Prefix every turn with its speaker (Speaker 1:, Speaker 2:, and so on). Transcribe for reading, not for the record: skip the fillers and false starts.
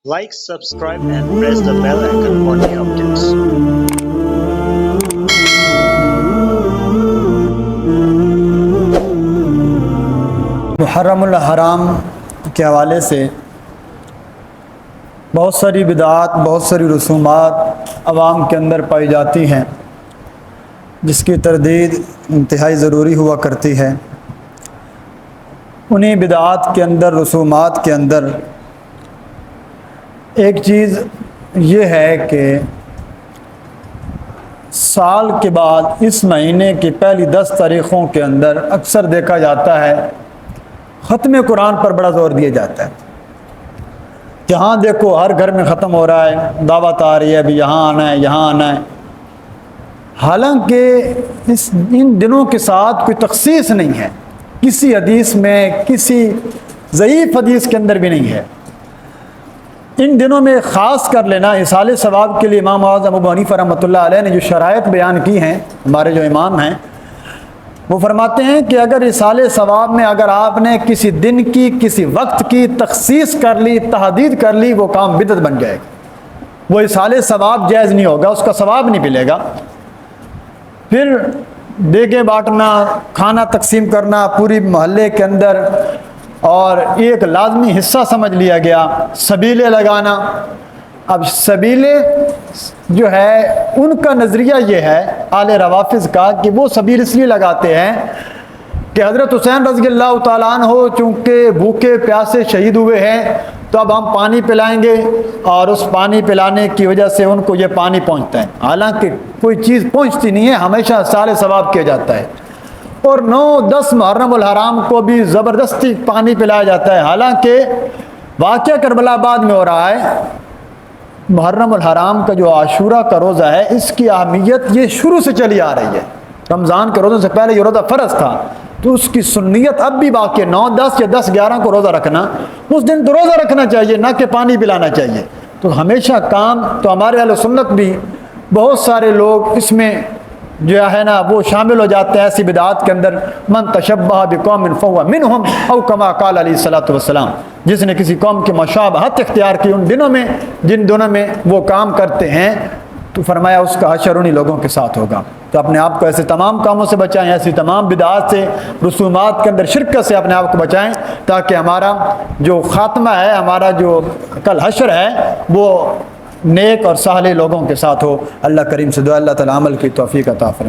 Speaker 1: Like, subscribe and press the bell icon for new updates.
Speaker 2: محرم الحرام کے حوالے سے بہت ساری بدعات، بہت ساری رسومات عوام کے اندر پائی جاتی ہیں جس کی تردید انتہائی ضروری ہوا کرتی ہے۔ انہی بدعات کے اندر، رسومات کے اندر ایک چیز یہ ہے کہ سال کے بعد اس مہینے کی پہلی 10 تاریخوں کے اندر اکثر دیکھا جاتا ہے ختم قرآن پر بڑا زور دیا جاتا ہے۔ جہاں دیکھو ہر گھر میں ختم ہو رہا ہے، دعوت آ رہی ہے ابھی یہاں آنا ہے، یہاں آنا ہے، حالانکہ ان دنوں کے ساتھ کوئی تخصیص نہیں ہے، کسی حدیث میں، کسی ضعیف حدیث کے اندر بھی نہیں ہے۔ ان دنوں میں خاص کر لینا ایصال ثواب کے لیے امام اعظم ابو حنیفہ رحمۃ اللہ علیہ نے جو شرائط بیان کی ہیں، ہمارے جو امام ہیں، وہ فرماتے ہیں کہ اگر ایصال ثواب میں اگر آپ نے کسی دن کی، کسی وقت کی تخصیص کر لی، تحدید کر لی، وہ کام بدعت بن جائے گا، وہ ایصال ثواب جائز نہیں ہوگا، اس کا ثواب نہیں ملے گا۔ پھر دیگیں بانٹنا، کھانا تقسیم کرنا پوری محلے کے اندر، اور ایک لازمی حصہ سمجھ لیا گیا سبیلے لگانا۔ اب سبیلے جو ہے ان کا نظریہ یہ ہے اہل روافض کا کہ وہ سبیل اس لیے لگاتے ہیں کہ حضرت حسین رضی اللہ تعالیٰ عنہ چونکہ بھوکے پیاسے شہید ہوئے ہیں، تو اب ہم پانی پلائیں گے اور اس پانی پلانے کی وجہ سے ان کو یہ پانی پہنچتا ہے، حالانکہ کوئی چیز پہنچتی نہیں ہے، ہمیشہ سارے ثواب کیا جاتا ہے۔ اور 9-10 محرم الحرام کو بھی زبردستی پانی پلایا جاتا ہے، حالانکہ واقعہ کربلا آباد میں ہو رہا ہے۔ محرم الحرام کا جو عاشورہ کا روزہ ہے، اس کی اہمیت یہ شروع سے چلی آ رہی ہے، رمضان کے روزوں سے پہلے یہ روزہ فرض تھا، تو اس کی سنیت اب بھی باقی ہے۔ 9، 10 یا 10، 11 کو روزہ رکھنا، اس دن تو روزہ رکھنا چاہیے، نہ کہ پانی پلانا چاہیے۔ تو ہمیشہ کام تو ہمارے اہل سنت بھی بہت سارے لوگ اس میں جو ہے نا وہ شامل ہو جاتے ہیں ایسی بدعات کے اندر۔ من تشبہ بقوم فہو منہم او کما قال علیہ الصلوۃ والسلام، جس نے کسی قوم کی مشابہت اختیار کی ان دنوں میں جن دنوں میں وہ کام کرتے ہیں، تو فرمایا اس کا حشر انہی لوگوں کے ساتھ ہوگا۔ تو اپنے آپ کو ایسے تمام کاموں سے بچائیں، ایسی تمام بدعات سے، رسومات کے اندر شرکت سے اپنے آپ کو بچائیں، تاکہ ہمارا جو خاتمہ ہے، ہمارا جو کل حشر ہے، وہ نیک اور صالح لوگوں کے ساتھ ہو۔ اللہ کریم سے دعا اللہ تعالی عمل کی توفیق عطا فرمائے۔